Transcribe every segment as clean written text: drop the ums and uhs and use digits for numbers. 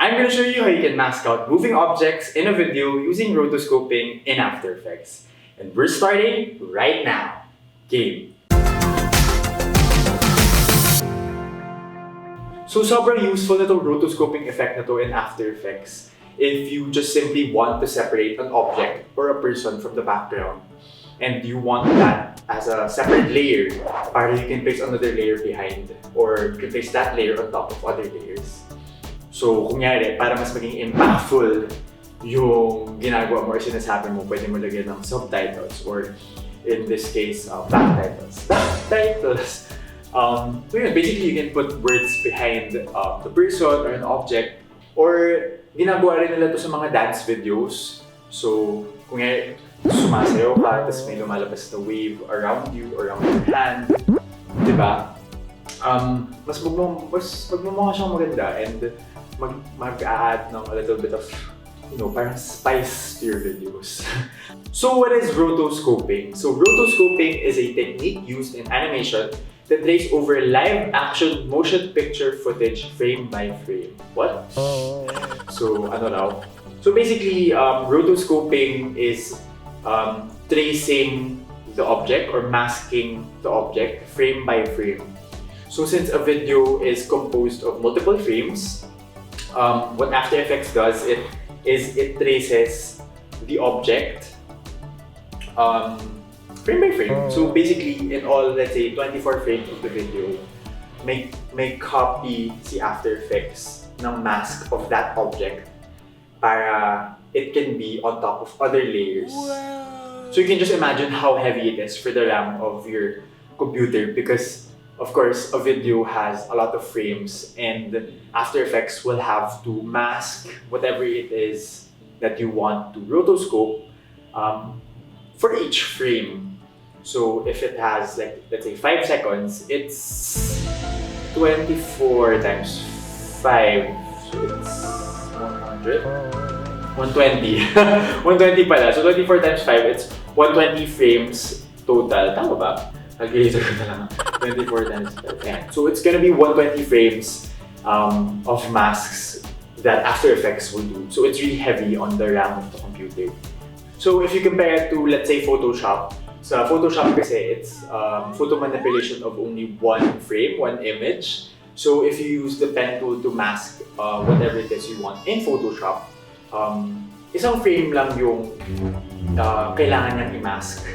I'm going to show you how you can mask out moving objects in a video using rotoscoping in After Effects. And we're starting right now. Game! So sobrang useful na itong rotoscoping effect na to in After Effects if you just simply want to separate an object or a person from the background and you want that as a separate layer para you can place another layer behind or you can place that layer on top of other layers. So, kunyari, para mas maging impactful yung ginagawa mo or sinasabi mo, pwede mo lagyan ng subtitles or in this case, backtitles. Backtitles! Basically, you can put words behind the person or an object or ginagawa rin nila to sa mga dance videos. So, kunyari, sumasayaw ka, tapos may lumalabas na wave around you, around your hand, di ba? Mas magmumukha siyang maganda and mag-add ng a little bit of, parang spice to your videos. So what is rotoscoping? So rotoscoping is a technique used in animation that traces over live action motion picture footage frame by frame. What? So ano raw? So basically, rotoscoping is tracing the object or masking the object frame by frame. So since a video is composed of multiple frames, what After Effects does it traces the object frame by frame. So basically, in all, let's say 24 frames of the video, may copy si After Effects ng mask of that object para it can be on top of other layers. Wow. So you can just imagine how heavy it is for the RAM of your computer because of course, a video has a lot of frames and After Effects will have to mask whatever it is that you want to rotoscope for each frame. So if it has, like, let's say 5 seconds, it's 24 times 5, so it's 100? 120. 120 pala. So 24 times 5, it's 120 frames total. Tama ba? Calculator ko na lang. 24 times 5. Yeah. So it's gonna be 120 frames of masks that After Effects will do. So it's really heavy on the RAM of the computer. So if you compare it to, let's say, Photoshop. Sa Photoshop kasi, it's photo manipulation of only one frame, one image. So if you use the pen tool to mask whatever it is you want in Photoshop, isang frame lang yung kailangan niyang i-mask.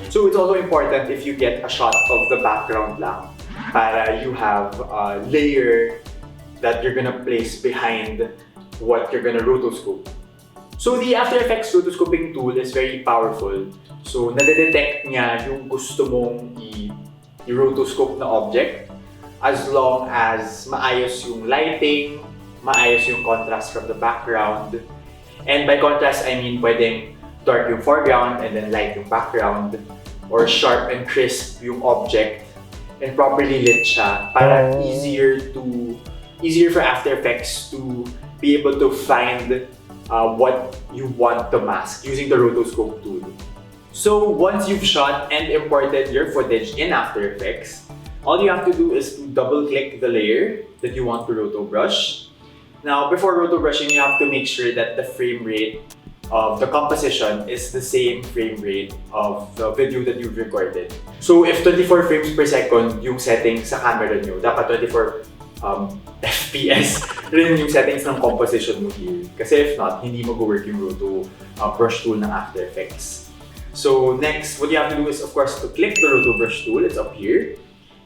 So it's also important if you get a shot of the background lang para you have a layer that you're gonna place behind what you're gonna rotoscope. So the After Effects rotoscoping tool is very powerful. So nadedetect niya yung gusto mong i-rotoscope na object as long as maayos yung lighting, maayos yung contrast from the background. And by contrast, I mean pwedeng dark yung foreground and then light yung background, or sharp and crisp yung object and properly lit siya para easier for After Effects to be able to find what you want to mask using the rotoscope tool. So once you've shot and imported your footage in After Effects, all you have to do is to double-click the layer that you want to roto brush. Now, before roto brushing, you have to make sure that the frame rate of the composition is the same frame rate of the video that you've recorded. So if 24 frames per second yung settings sa camera nyo, dapat 24 FPS rin yung settings ng composition mo here. Kasi if not, hindi mag-work yung roto brush tool ng After Effects. So next, what you have to do is of course to click the roto brush tool, it's up here,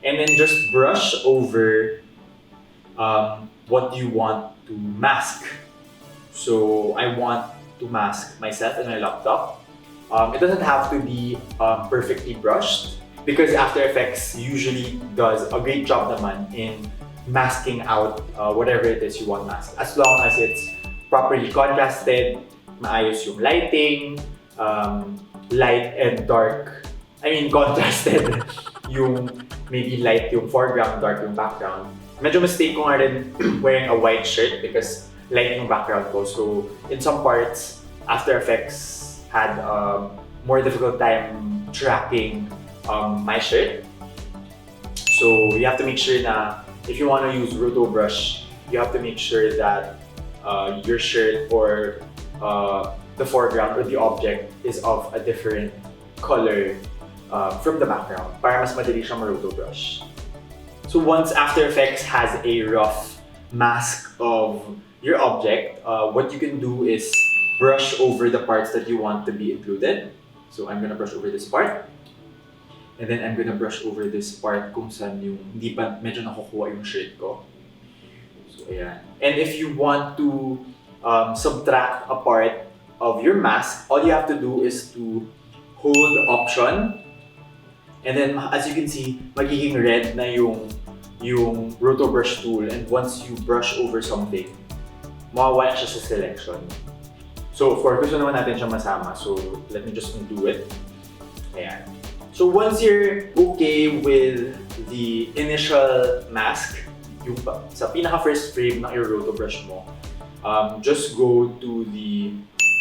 and then just brush over what you want to mask. So I want to mask myself and my laptop. It doesn't have to be perfectly brushed because After Effects usually does a great job naman in masking out whatever it is you want masked. As long as it's properly contrasted, maayos yung lighting, light and dark. I mean contrasted yung maybe light yung foreground, dark yung background. Medyo mistake ko nga rin wearing a white shirt because light yung background ko. So in some parts, After Effects had more difficult time tracking my shirt. So you have to make sure na if you want to use roto brush, you have to make sure that your shirt or the foreground or the object is of a different color from the background para mas madali siyang ma-roto brush. So once After Effects has a rough mask of your object, what you can do is brush over the parts that you want to be included. So I'm gonna brush over this part. And then I'm gonna brush over this part kung saan yung hindi pa medyo nakukuha yung shirt ko. So ayan. And if you want to subtract a part of your mask, all you have to do is to hold Option. And then as you can see, magiging red na yung roto brush tool, and once you brush over something, mawawala siya sa selection. So of course, gusto naman natin siya masama. So let me just undo it. Ayan. So once you're okay with the initial mask, yung sa pinaka first frame ng your roto brush mo, just go to the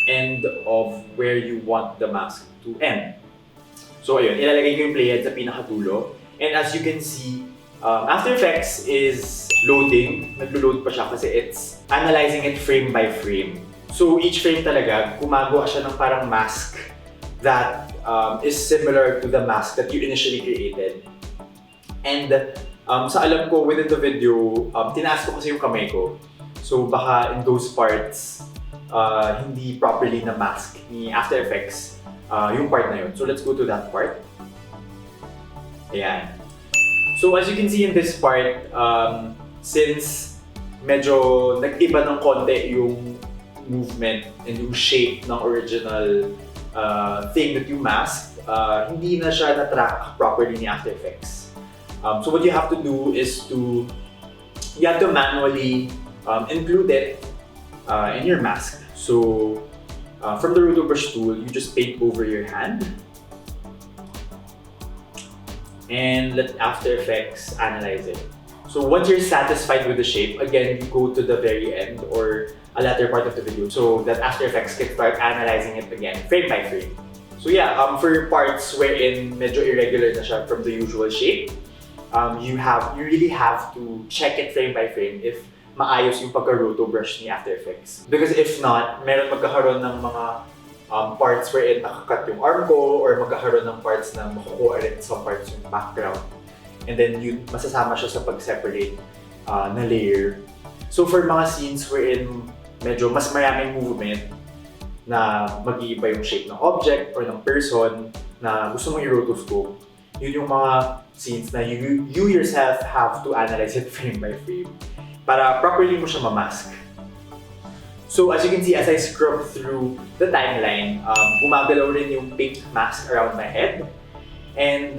end of where you want the mask to end. So ayun, ilalagay ko yung playhead sa pinakatulo. And as you can see, After Effects is loading. Naglo-load pa siya kasi it's analyzing it frame by frame. So each frame talaga, gumagawa siya ng parang mask that is similar to the mask that you initially created. And sa alam ko, within the video, tinaas ko kasi yung kamay ko. So baka in those parts, hindi properly na mask ni After Effects yung part na yun. So let's go to that part. Ayan. So as you can see in this part, since medyo nag-iba ng konti yung movement and yung shape ng original thing that you masked, hindi na siya na-track properly ni After Effects. So what you have to do is you have to manually include it in your mask. So from the roto brush tool, you just paint over your hand and let After Effects analyze it. So once you're satisfied with the shape, again, you go to the very end or a latter part of the video so that After Effects can start analyzing it again, frame by frame. So yeah, for parts wherein medyo irregular na siya from the usual shape, you really have to check it frame by frame if maayos yung pagka-roto brush ni After Effects. Because if not, meron magkakaroon ng mga parts wherein nakakat yung arm ko or magkakaroon ng parts na makukuha rin sa parts yung background. And then yun, masasama siya sa pag-separate na layer. So for mga scenes wherein medyo mas maraming movement na mag-iiba yung shape ng object or ng person na gusto mong i-rotoscope, yun yung mga scenes na you yourself have to analyze it frame by frame para properly mo siya ma-mask. So as you can see, as I scrub through the timeline, gumagalaw rin yung pink mask around my head. And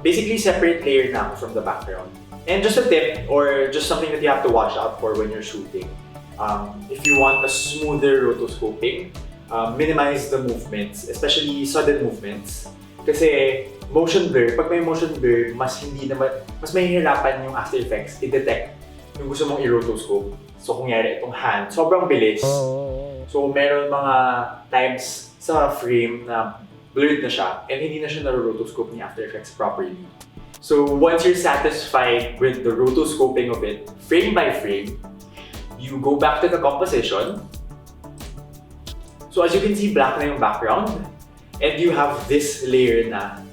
basically, separate layer na ako from the background. And just a tip, or just something that you have to watch out for when you're shooting. If you want a smoother rotoscoping, minimize the movements, especially sudden movements. Kasi motion blur, pag may motion blur, mas mahihirapan yung After Effects i-detect yung gusto mong i-rotoscope. So kung yari itong hand, sobrang bilis. So meron mga times sa frame na blurred na siya and hindi na siya na-rotoscope ni After Effects properly. So once you're satisfied with the rotoscoping of it, frame by frame, you go back to the composition. So as you can see, black na yung background. And you have this layer na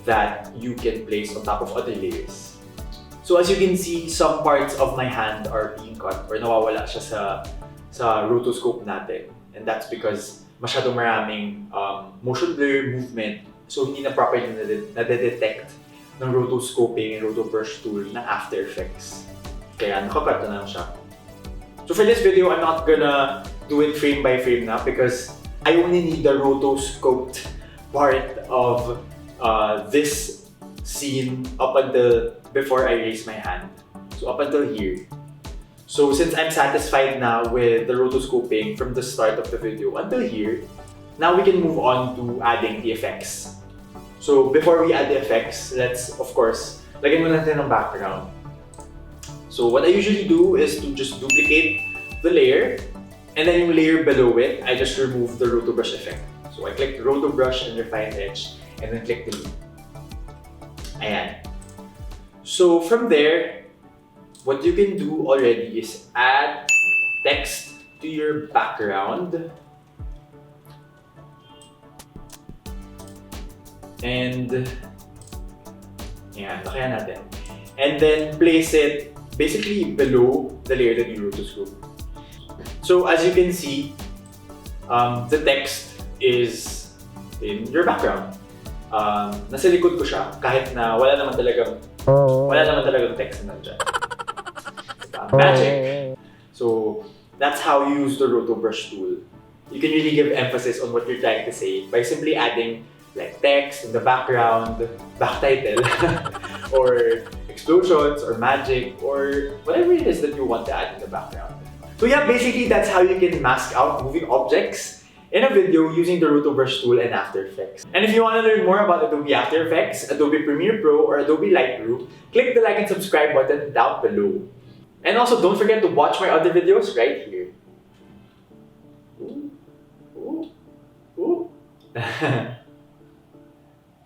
that you can place on top of other layers. So as you can see, some parts of my hand are being cut or nawawala siya sa rotoscope natin. And that's because masyadong maraming motion blur, movement. So hindi na properly na-detect ng rotoscoping and roto brush tool ng After Effects. Kaya nakakat na lang siya. So for this video, I'm not gonna do it frame by frame na because I only need the rotoscoped part of this scene up until before I raise my hand. So up until here. So since I'm satisfied now with the rotoscoping from the start of the video until here, now we can move on to adding the effects. So before we add the effects, let's of course, lagyan muna natin ng background. So what I usually do is to just duplicate the layer, and then yung layer below it, I just remove the roto brush effect. So I click roto brush and refine edge, and then click delete. Ayan. So from there, what you can do already is add text to your background. And yeah, lakayan natin. And then place it basically below the layer that you rotoscope. So as you can see, the text is in your background. Nasa likod ko siya kahit na wala naman talagang text na nandyan. Magic! So that's how you use the roto brush tool. You can really give emphasis on what you're trying to say by simply adding like text in the background, back title, or explosions, or magic, or whatever it is that you want to add in the background. So yeah, basically that's how you can mask out moving objects in a video using the Roto Brush tool and After Effects. And if you want to learn more about Adobe After Effects, Adobe Premiere Pro, or Adobe Lightroom, click the like and subscribe button down below. And also don't forget to watch my other videos right here. Ooh. Ooh. Ooh.